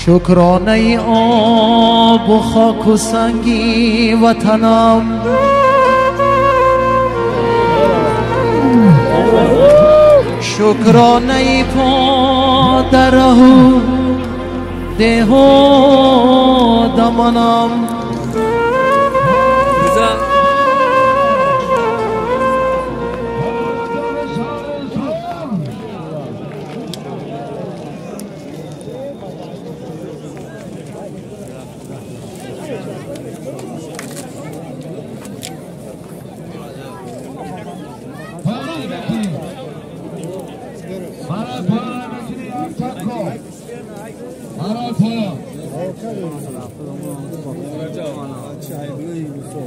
شکرانه آب و خاک و سنگی وطنم، شکرانه پا در راه ده و دمانم،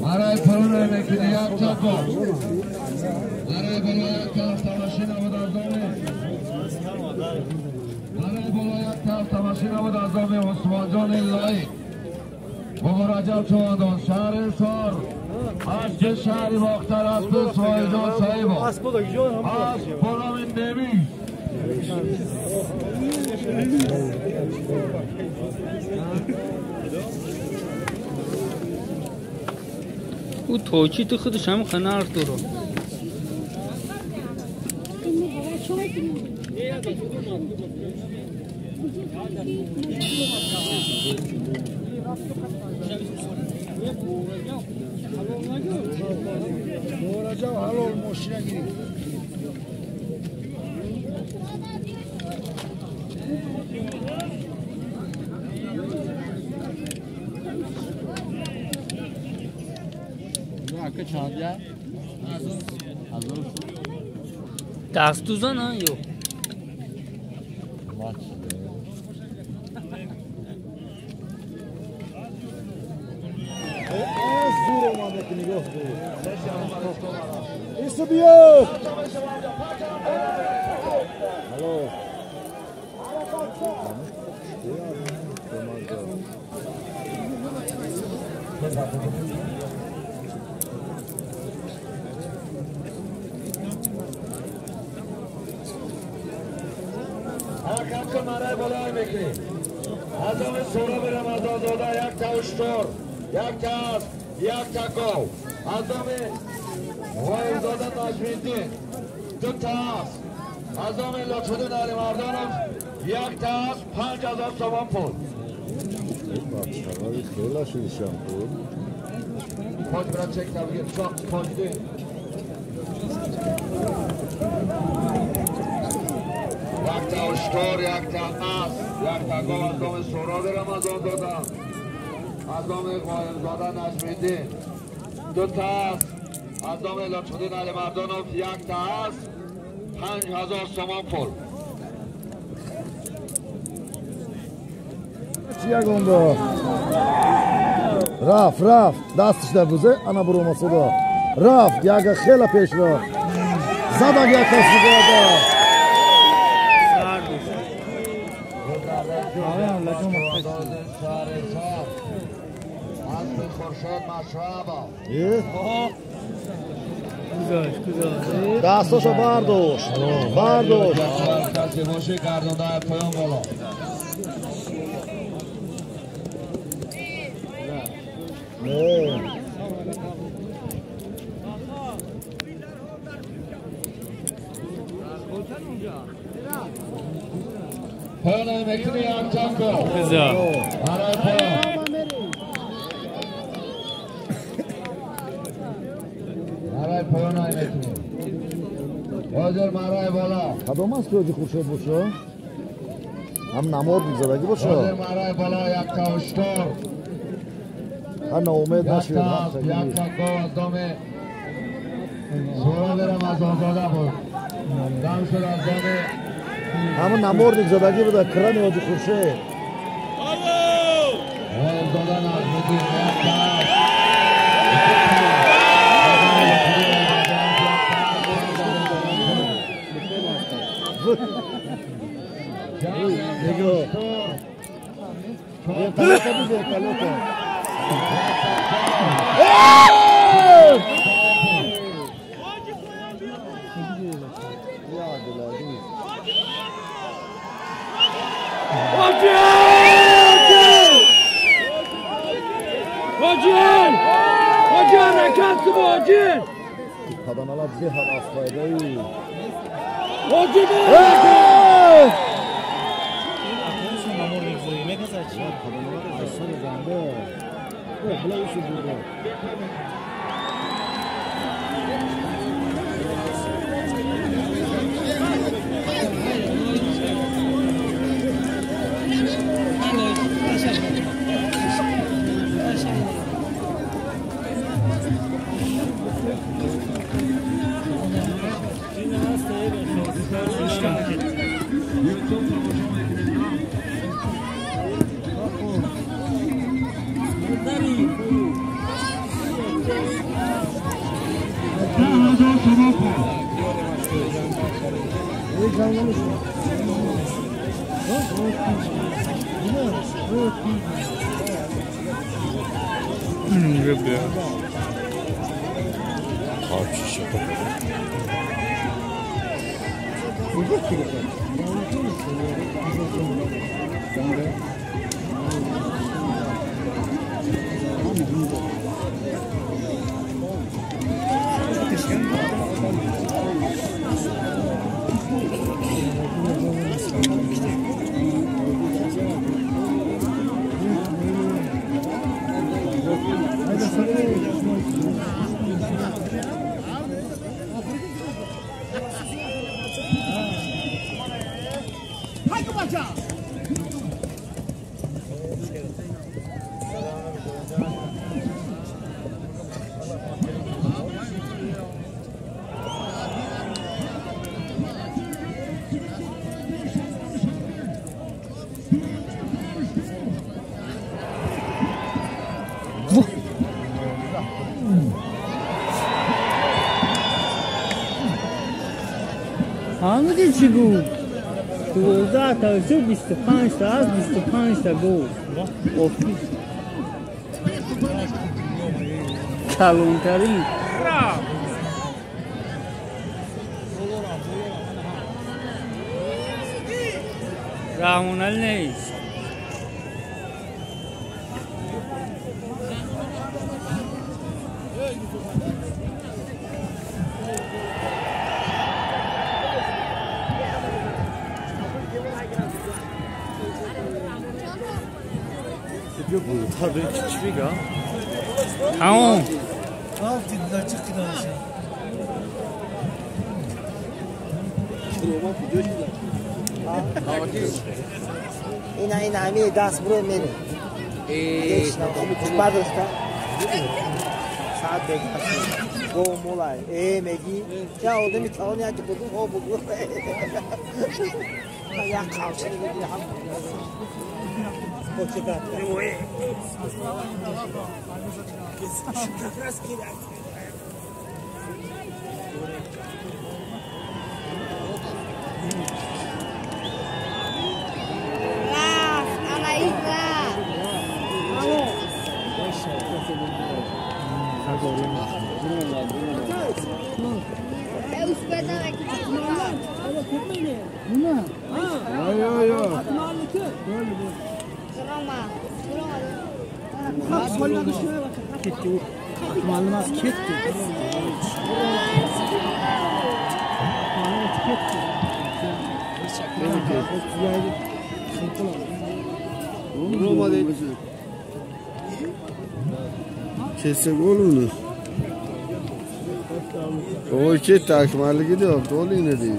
برای پرونه میکنی یک چکو برای بالا یک طرف تماشین بود از دامه برای بالا یک طرف تماشین بود از دامه عثمان جان اللهی بابا رجب چوادان شهر سار از چه شهری باختر از به سوای جان صاحبا از برامین دیمی او توچی تو خودش هم خنار تو رو دست دوزن ها یو زور اومده که نگاه ایسو بیا هلو حرکت کن مرای بالای میکنی از همه سورا برم از آزاده یک تا اشتر یک تا اسب یک تا گاو از همه وایزاده نجمیدین دو تا اسب از همه لطفدین علی مردانم یک تا اسب 5000 تومان پول خیلی شدیشم پول پاک برد چک تبگیر چاک پاک دین یک تا اشتر یک تا اسب یک تا گاو از همه سورا برم از آزادم از دام قایمزاده نجمیدین دو تا اسب از دام لطفدین علی مردانوف یک تا اسب 5000 تومان پول چیه گونده رفت دستش در بوزه انا برو مسودا رفت یک خیلی پیش رفت زدک یک کس بگرده خورشید مشربا دستاشو برداشت کسی باشه گردانده پایان بالا پایان میکنی یک چنکو برای پایان مرای پایان های میکنی حاضر مرای بالا کدام است که خورشید باشه هم نماد میزدگی باشه حاضر مرای بالا یک تا اشتر هر ناامید نشید یک تا گاو از دامه سورا برم از آزاده بود دم شد از دامه همه نماد زدگی بوده کرن حاجی خورشید آزاده نجمیدین یک تا Digo, pelota. Watch out! Hakkı Bacı. Kadanalar bir hal asfayda. Bacı be. Kadanalar asfayda zandı. Bu işi burada. همه چی بود 12 تا شد 25 تا از 25 تا بود کلونترین رامونل نیست Yok bu tabii küçük ha. Tamam. این همه دست برو میره برداشت ساعت بگم گو مولای میگی یا آدم میتوانی که بدون ها بگو یا کاوچه بگیری هم کوچه کرد Kesin olur. O iki takmalı gidiyor. Dolu yine değil.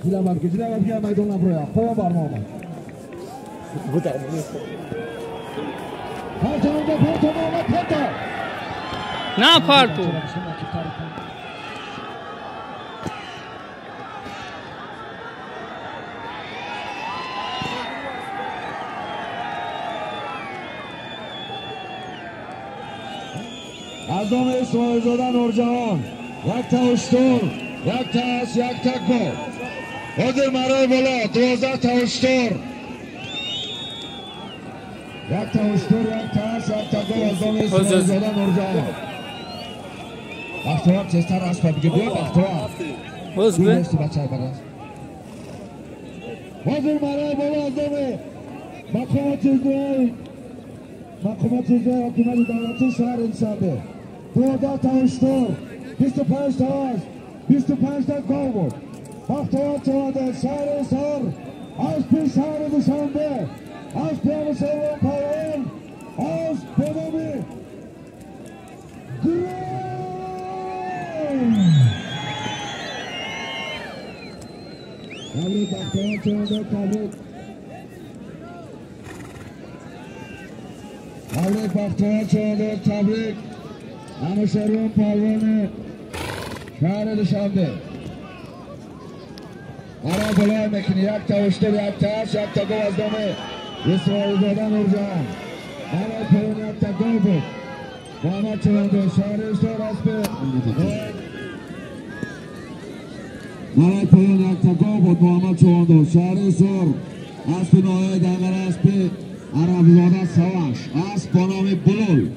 Gidelim gel maydana buraya. Koya parmağıma. Bu da. Ne yapar bu? Azam İsmailzoda Nurcan. Yak ta uçtur. Yak ta as, yak ta go. Odur maray bola. 12 ta uçtur. Yak ta uçtur, yak ta as, yak ta go. Azam İsmailzoda Nurcan. Baktıvar çestar asfalt gidiyor. Baktıvar. Boz be. Odur maray bola Azam'ı. Bakıma çizdiği. حکومت دولتی شهر انشابه 12 تا اشتر 25 تا آز 25 تا گاو بود بختیار چواده شهر سر از پی شهر دوشنبه از پیام سیوان پایان از پدامی تبریک بختیار چواده تبریک بختیار چواده تبریک همه شهرون پایان شهر دوشنبه آرا بلای میکنی یک تا اشتر یک تا اش یک تا گو از دامه اسرائیل زاده نورجهان آرا پایان یک تا گو بود محمد چوانده شهر اشتر از به آرا پایان یک تا گو بود محمد چوانده شهر اشتر از به نوعه دنگر از به عرب زاده سواش از با نام بلول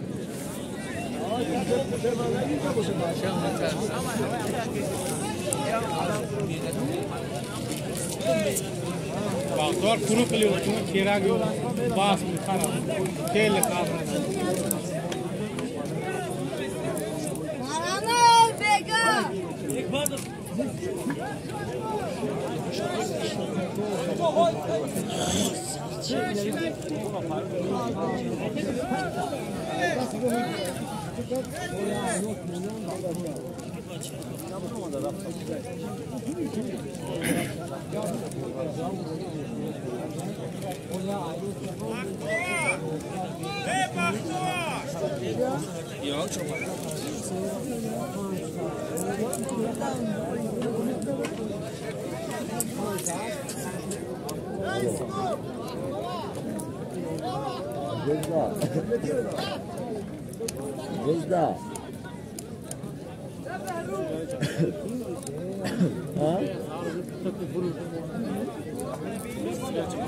Bağlar kuru kılıyor, kira gibi bas mı kara, kelle kara. Maramol bega. Gözda. Ha?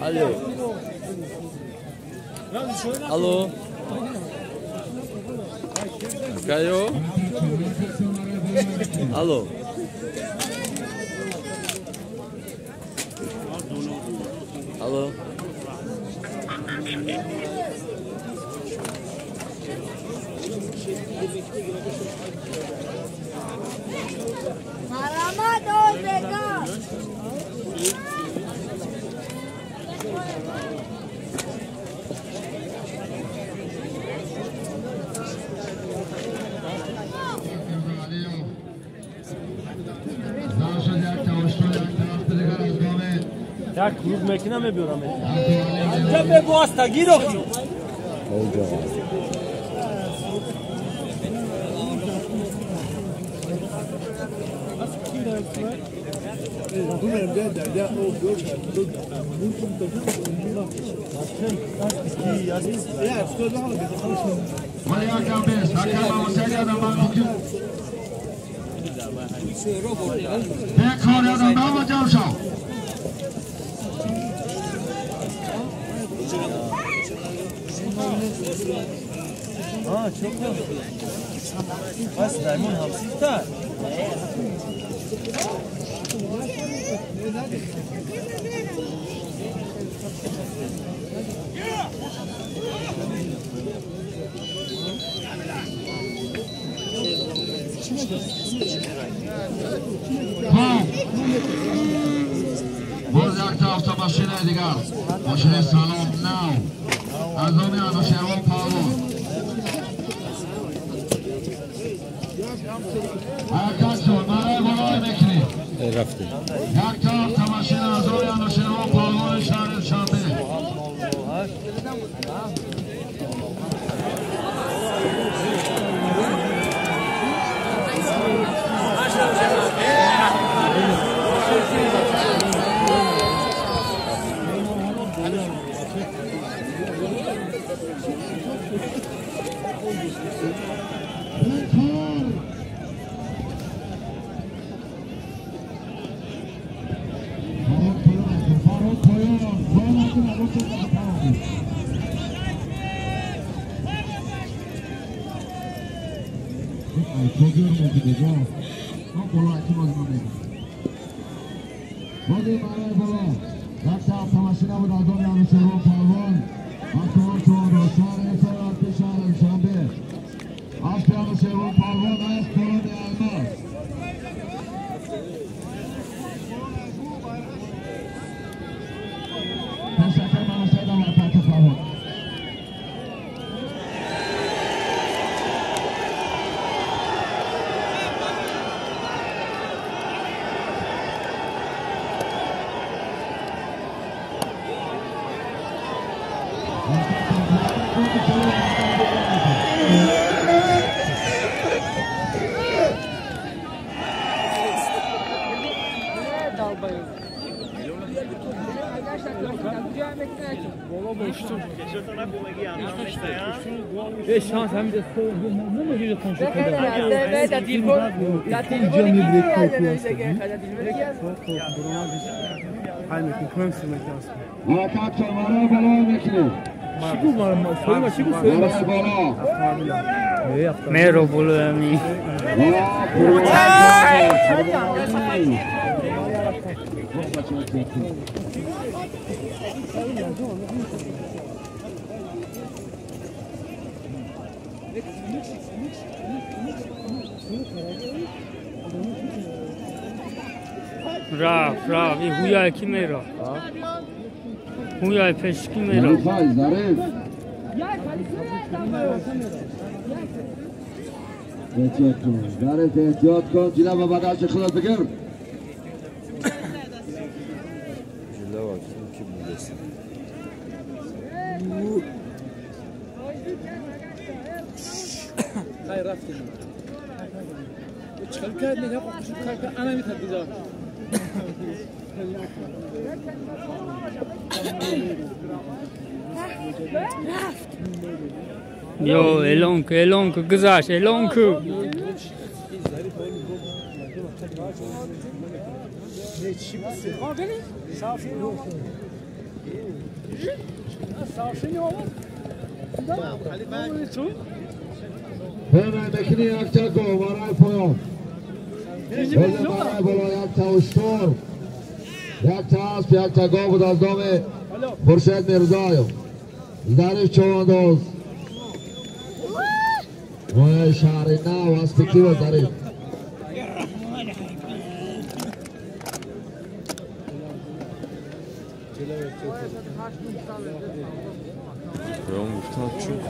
Alo. Alo. Kayo. Alo. Alo. Marama dol bega. Ya kruz makine mi biyorum? Ya be bu hasta gir o. Ha çok da. Bas Diamond hapsi da. بازیکت автомашина دیگر ماشین سلام نو از آمی انوشیروان پاروان حرکت شد برای بالای میکنی رفته یک تا автомашина از آمی انوشیروان پاروان شهر شنبه بازی برای بالا یک تا автомашина بود از آن یانوشیروان پالوان Akşam çoğunu, şahane sanatlı şahane şambe. Aslanı sevun parvan, ayet kolonu almaz. Teşekkür ederim, Seydam Atatürk parvan. شانس همین دست نمیگیره کنشو کنه حرکت کن مرا بالا بکنید چیگو ما چیگو مرا بالا مرو بولو امی رفت این هویای کی میرا هویای پیش کی میرا ظریف احتیاط کن ظریف احتیاط کن جلو و بدل خلاص بگیر جلو کی بودست خیر رفتیم چخل کرد نگاه خوشی کرد انا میتونم بیزار یو الونک گذاشت الونک hemen bekini yakacak o varay poyon böyle varay bola yakta uçtur yakta asp yakta go bu da dome Xurshid Mirzayev Zarif Chavandoz ve Sharina Vaspiki ve Zarif Ya muhtaç çok.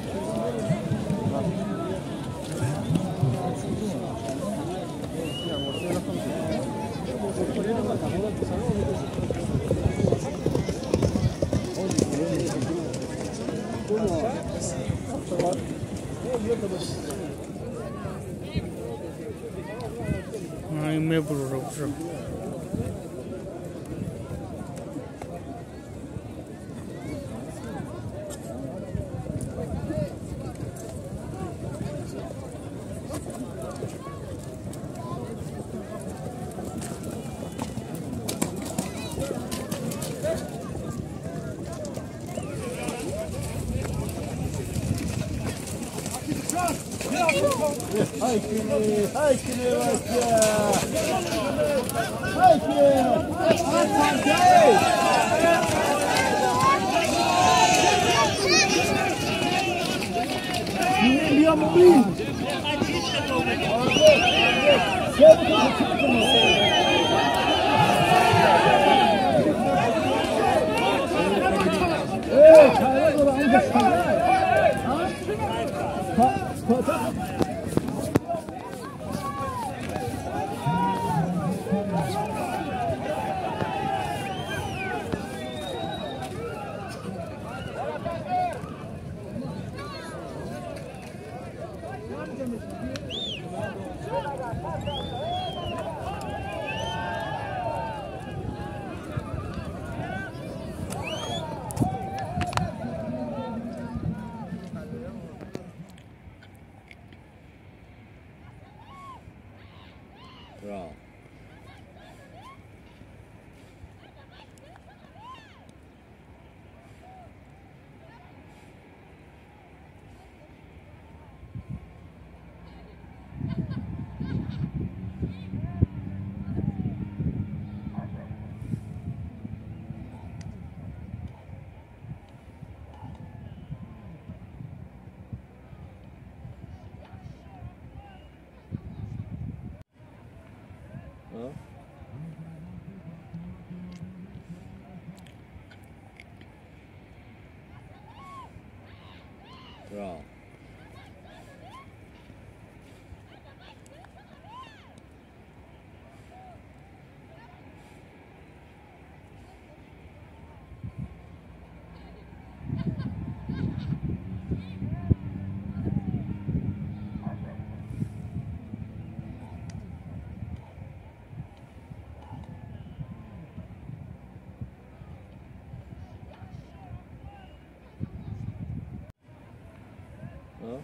Ay me bro. Bravo. 어? 들어. 어?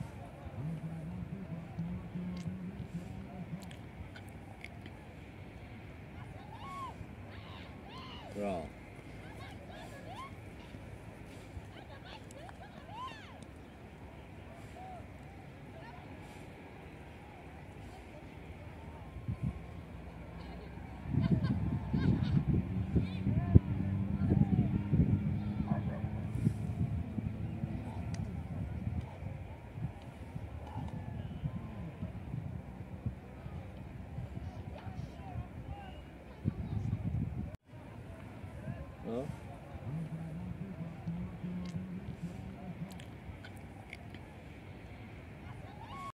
들어. 어?